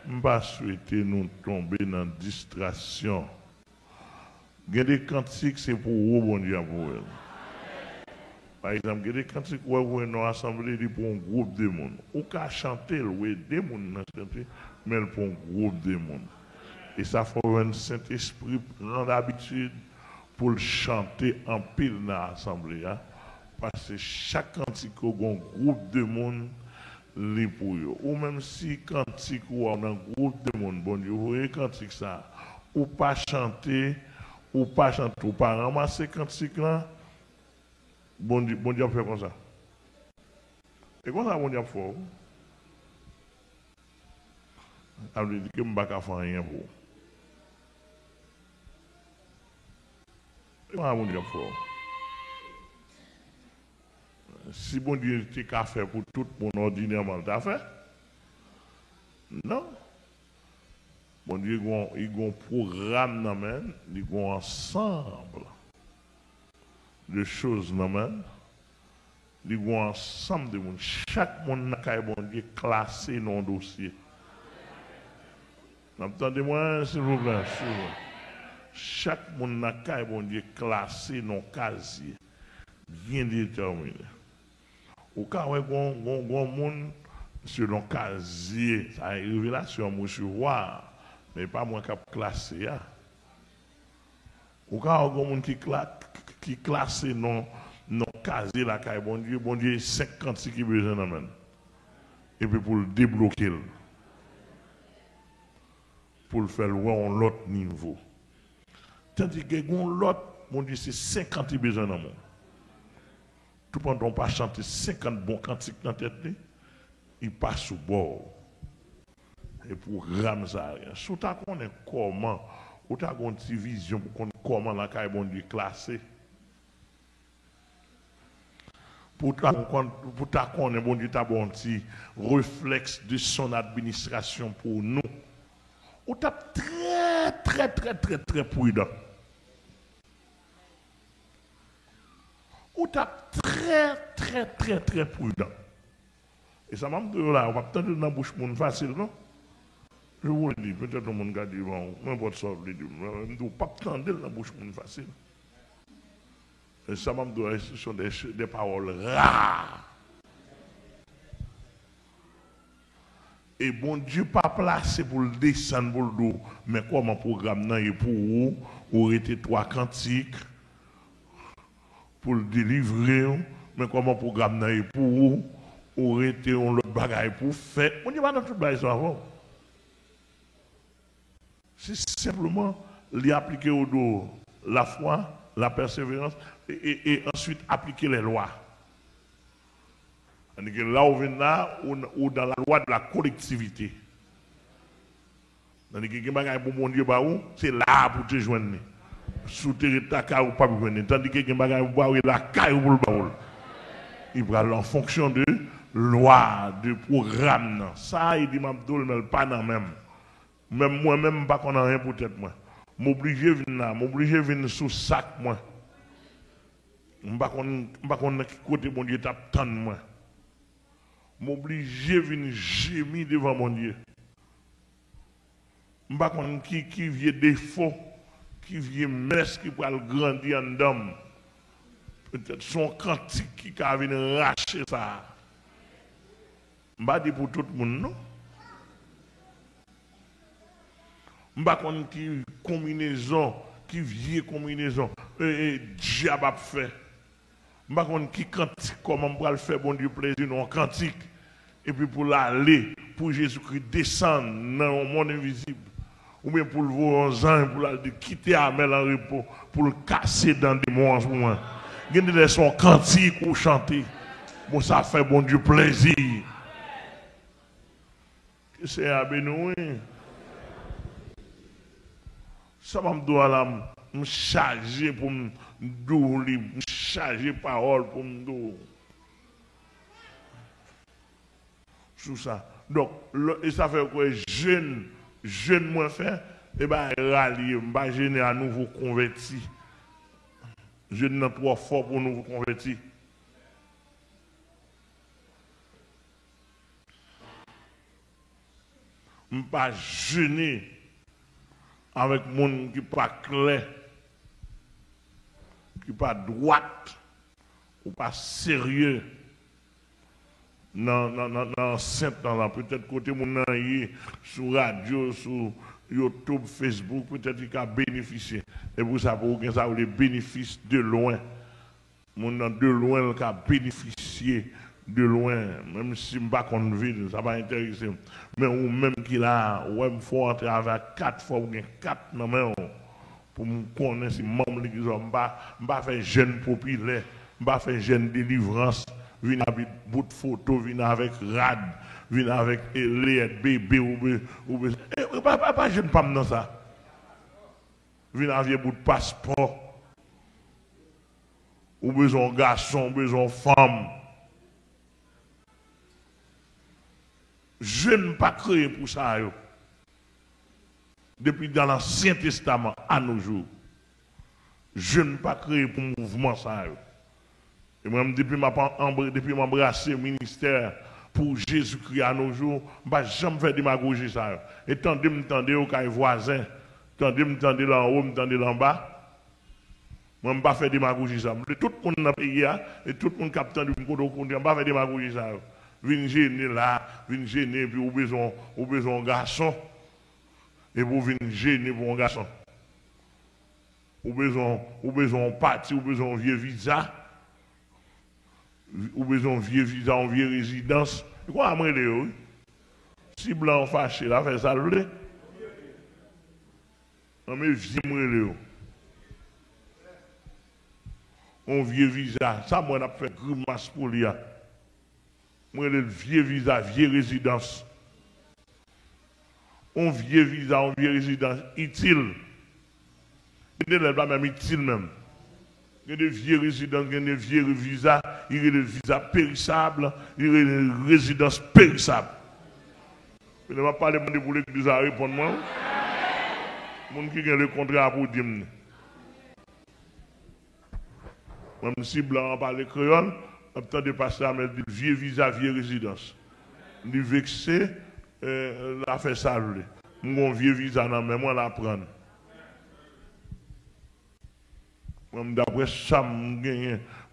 Je ne pas souhaiter nous tomber dans la distraction. Il y a des cantiques, c'est pour vous, bon Dieu, pour vous. Par exemple, il y a des cantiques où vous êtes dans l'assemblée pour un groupe de monde. Ou qu'à chanter, oui, des monde chanter, mais pour un groupe de monde. Et ça faut un Saint-Esprit prendre l'habitude pour le chanter en pile dans l'assemblée. Hein? Parce que chaque cantique a un groupe de monde pour eux. Ou même si cantique ou un groupe de monde, bon Dieu, vous voyez cantique ça, ou pas chanter, ou pas ramasser cantique là, bon Dieu fait comme ça. Et comment ça, bon Dieu fait? Ça veut dire que je ne peux pas faire rien pour vous. Et comment bon Dieu fait? Si bon Dieu était qu'à faire pour tout le monde ordinairement, t'as fait? Non. Bon Dieu, il y a un programme, il y a un ensemble de choses, il y a un ensemble de monde. Chaque monde n'a bon Dieu classé dans un dossier. Entendez-moi, s'il vous plaît. Chaque monde n'a bon Dieu classé dans un casier bien déterminé. Au cas où il y a un monde sur le casier, ça est révélation, moi je vois, mais pas moi qui ai classé. Au cas où il y a un monde qui est classé dans le casier, là, bon Dieu, 50 qui besoin d'amener. Et puis pour le débloquer, pour le faire à un autre niveau. Tandis que l'autre, bon Dieu, c'est 50 qui besoin d'amener. Tout le monde n'a pas chanté 50 bons cantiques dans la tête, il passe au bord. Et pour ramener ça, si tu connais comment, ou tu as une petite vision pour connaître comment la caille bon Dieu classé. Pour tu connaître bon Dieu, tu as un petit réflexe de son administration pour nous. Ou tu es très prudent. Ou tu es très prudent. Et ça m'a dit là, on va peut-être dans la bouche mon facile, non? Je vous le dis, peut-être que mon gars dit, bon, n'importe ça, je ne vais pas attendre dans la bouche mon facile. Et ça m'a dit, ce sont des paroles rares. Et bon Dieu pas placé pour le descendre pour le dos, mais comme un programme est pour vous, ou été 3 cantiques pour le délivrer, mais comme un programme est pour vous, ou été un autre bagaille pour faire. On dit pas dans toute la avant. C'est simplement les appliquer au dos la foi, la persévérance et ensuite appliquer les lois. Là où on là, ou dans la loi de la collectivité. C'est là pour te joindre. Sous territoire ou pas pour venir. Tandis que la caille pour le baoul. Il va en fonction de loi, de programme. Ça, il dit, mais pas dans même. Même moi-même, pas qu'on a rien pour tête moi. M'obliger à venir sous sac moi. Pas qu'on côté mon Dieu tape tant moi. M'obliger à venir gémir devant mon Dieu. Pas qu'on qui vient défaut, qui vient messe, qui va grandir en dame. Peut-être son cantique qui va venir racher ça. Pas dit pour tout le monde, non? M'ba kon qui combinaison, qui vieille combinaison, diable a fait. M'ba kon qui cantique, comment on va le faire, bon Dieu plaisir, non cantique. Et puis pour l'aller, pour Jésus-Christ descendre dans le monde invisible. Ou bien pour le voir en ange, pour le quitter Amel en repos, pour le casser dans des mots en ce moment. Il y a des sons cantiques ou chanter. Bon, ça fait bon Dieu plaisir. C'est à Benoît. Ça m'a me charger pour me douler, me charger parole pour me douler. Sous ça. Donc, et ça fait quoi? Jeune moins fait, et bien, rallier, je gêner à nouveau converti. Jeune n'est trop fort pour nous convertir. pas jeûner avec monde qui pas clair, qui pas droite, ou pas sérieux. Non, Saint-Temps, peut-être côté mon sur radio, sur YouTube, Facebook, peut-être qu'il a bénéficié. Et pour ça, pour que ça les bénéfices de loin. Mon de loin, qui a bénéficié de loin, même si je ne suis pas contre ville, ça va intéresser. Mais ou même qu'il a, ouais, il faut entrer avec 4 fois ou 4 non, pour me connaître si membre de l'église, je ne vais pas faire jeune populaire, je ne vais pas faire jeune délivrance. Vin avec bout de photo, vin avec rad, vin avec les bébé ou pas jeune femme dans ça. Vin avec bout de passeport. Ou besoin garçon, besoin femme. Je ne pas créé pour ça. Depuis dans l'Ancien Testament à nos jours. Je ne pas créé pour mouvement ça. Et moi, depuis m'embrasser le ministère pour Jésus-Christ à nos jours, je ne vais jamais faire démagogie ça. Et tandis que au cas voisin, tandis que là en haut, tandis là en bas, moi, je ne vais pas faire démagogie ça. Tout le monde dans le pays, et tout le monde qui a attendu, je ne vais pas faire démagogie ça. Vin gêner là, vin gêner, puis au besoin un garçon, et vous venez gêner pour un garçon. Ou besoin un parti, ou besoin un vieux visa. Ou besoin vieux visa, en vieille résidence. Quoi à moi Léo? Si blanc fâché là, fait ça le. Non mais vieux moi Léo. On vieux visa, ça moi n'a fait grimace pour lui. Moi le vieux visa, vieille résidence. On vieux visa, on vieille résidence utile. Il n'est pas même utile même. Il y a des vieux résidents, il y a des vieux visas, il y a des visas périssables, il y a des résidences périssables. Je ne vais pas parler pour l'église à répondre moi. Mon qui a le contrat pour dire. Même si blanc parle créole, après de passer à mettre vieux visa, vieux résidence. Il vexé, la fait ça. Mon vieux visa, non, mais moi la prendre. D'après ça,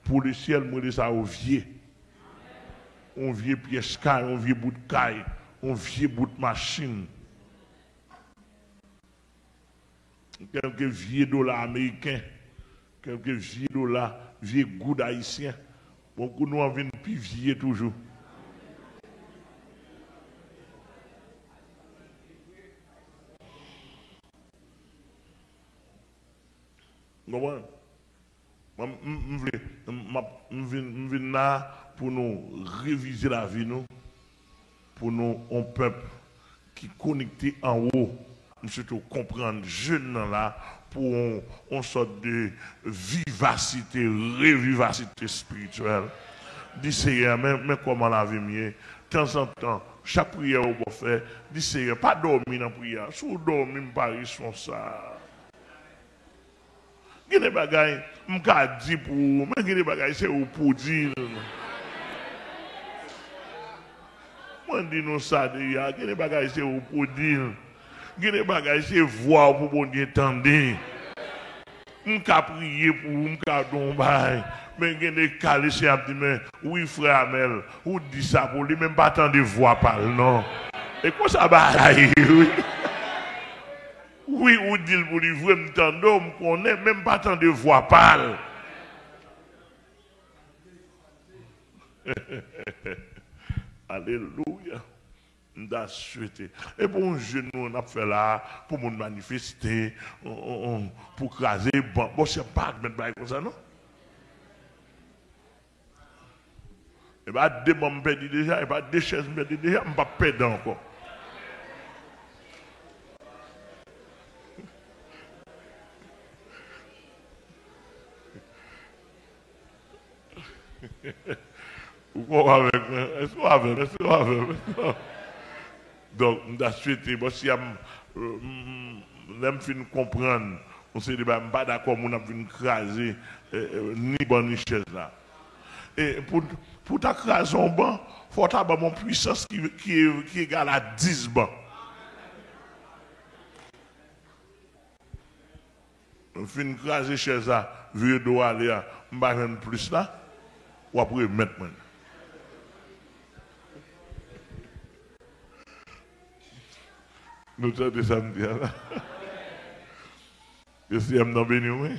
pour le ciel, je dis ça au vieux. On vieux pièce caille, on vieux bout de caille, on vieux bout de machine. Quelques vieux dollars américains, quelques vieux dollars, vieux goût haïtiens. Beaucoup nous en viennent plus vieux toujours. Comment? Je viens là pour nous réviser la vie, nous, pour nous, un peuple qui est connecté en haut, surtout comprendre jeune là, pour une sorte de vivacité, révivacité spirituelle. Dis Seigneur, mais comment la vie mieux? De temps en temps, chaque prière qu'on fait, dis Seigneur, pas dormir dans la prière. Si vous dormez, je ne suis pas ça. Il y a des bagailles, je ne dis pour vous, mais il y a des bagailles, c'est pour dire. Moi, je dis nous ça, il y a des bagailles, c'est pour dire. Il y a des bagailles, c'est voir pour bon Dieu entendre. Je peux prier pour vous, je peux donner. Mais il y a des cas, c'est à dire, oui, frère Amel, ou dit ça pour lui, même pas tant de voix parle, non. Et quoi ça va, oui? Oui, ou dit pour lui, vous m'entendez, on connaît, même pas tant de voix parle. Alléluia. Nous souhaité. Et bon, nous on a fait là pour nous manifester, pour craser. Bon, c'est pas de mettre comme ça, non? Et bien, deux membres perdus déjà, et bien, deux chaises perdus déjà, je ne vais pas perdre encore. Vous comprenez avec moi? Est-ce qu'on va avec? Donc, nous avons souhaité, si nous fin comprendre, on s'est dit, je ne suis pas d'accord, on a vu craser ni bonne chaise là. Et pour ta craser un banc, il faut avoir une puissance qui est égale à 10 bancs. fin craser chez ça, vieux doit aller, m'ba joindre plus là, ou après mettre moi. Nous sommes samedi là. Je suis dans béni, oui.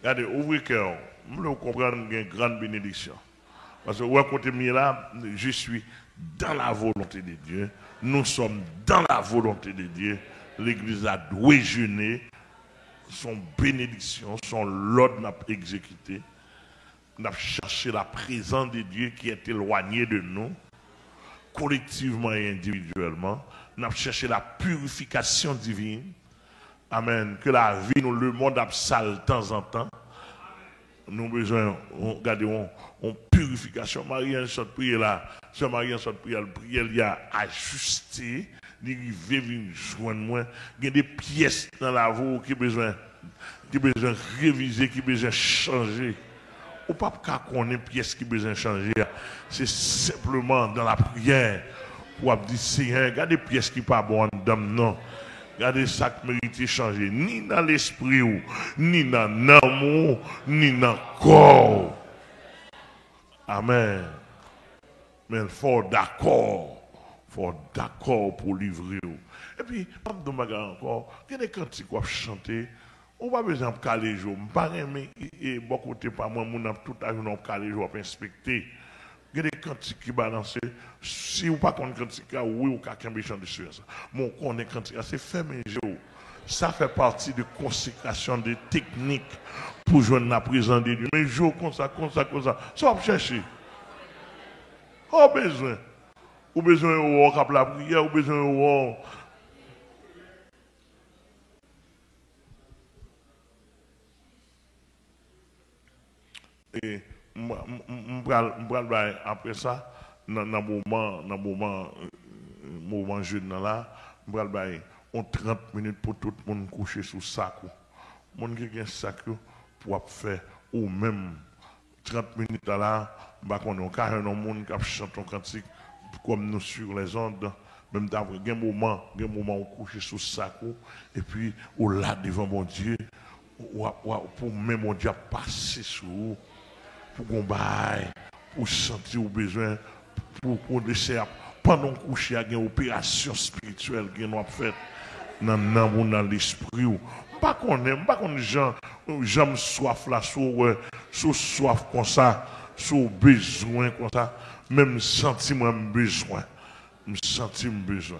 Regardez, ouvrez cœur. Vous comprendre une grande bénédiction. Parce que vous côté là, je suis dans la volonté de Dieu. Nous sommes dans la volonté de Dieu. L'Église a doué jeûner. Son bénédiction, son l'ordre n'a pas exécuté. Nous avons cherché la présence de Dieu qui est éloignée de nous, collectivement et individuellement. Nous avons cherché la purification divine. Amen. Que la vie, nous, le monde a sale de temps en temps. Nous avons besoin, regardez, on purification. Marie, en sorte prière là, sur Marie, en sorte prière, il y a ajusté, il vient joindre moi. Il y a des pièces dans la voie qui besoin réviser, qui besoin changer. Ou pas qu'on ait pièces qui besoin changer. C'est simplement dans la prière pour dire Seigneur, regardez des pièces qui pas bonnes dans non. Regardez ça qui mérite changer, ni dans l'esprit, ni dans l'amour, ni dans le corps. Amen. Mais il faut d'accord. Il faut d'accord pour livrer. Et puis, je me dis encore, il y a des cantiques qu'on chanter. On va besoin de caler les jours. Je ne sais pas beaucoup de temps, moi, je tout à l'heure caler les jours pour inspecter. Il y a des cantiques qui balancent. Si vous ne connaissez pas cantique, oui, ou quelqu'un méchant de ça. Mon connaît cantique, c'est fait mes jours. Ça fait partie de consécration de techniques pour joindre la présence de Dieu. Mais jour comme ça, ça va chercher. Au besoin. Ou besoin de la prière, ou besoin de et après ça, dans le moment jeune là, on 30 minutes pour tout le monde coucher sous sac. Le monde qui a un sac pour faire ou même 30 minutes là, on a un monde qui chante un cantique comme nous sur les ondes. Même dans un moment on couche sous sac et puis on là devant mon Dieu pour même mon Dieu passer sur vous. Pour qu'on baille, pour sentir au besoin, pour laisser pendant coucher, il y a une opération spirituelle qui nous a fait dans l'esprit. Pas qu'on aime, pas qu'on j'aime soif là, sous soif comme ça, sous besoin comme ça, même sentir moi besoin, me sentir besoin.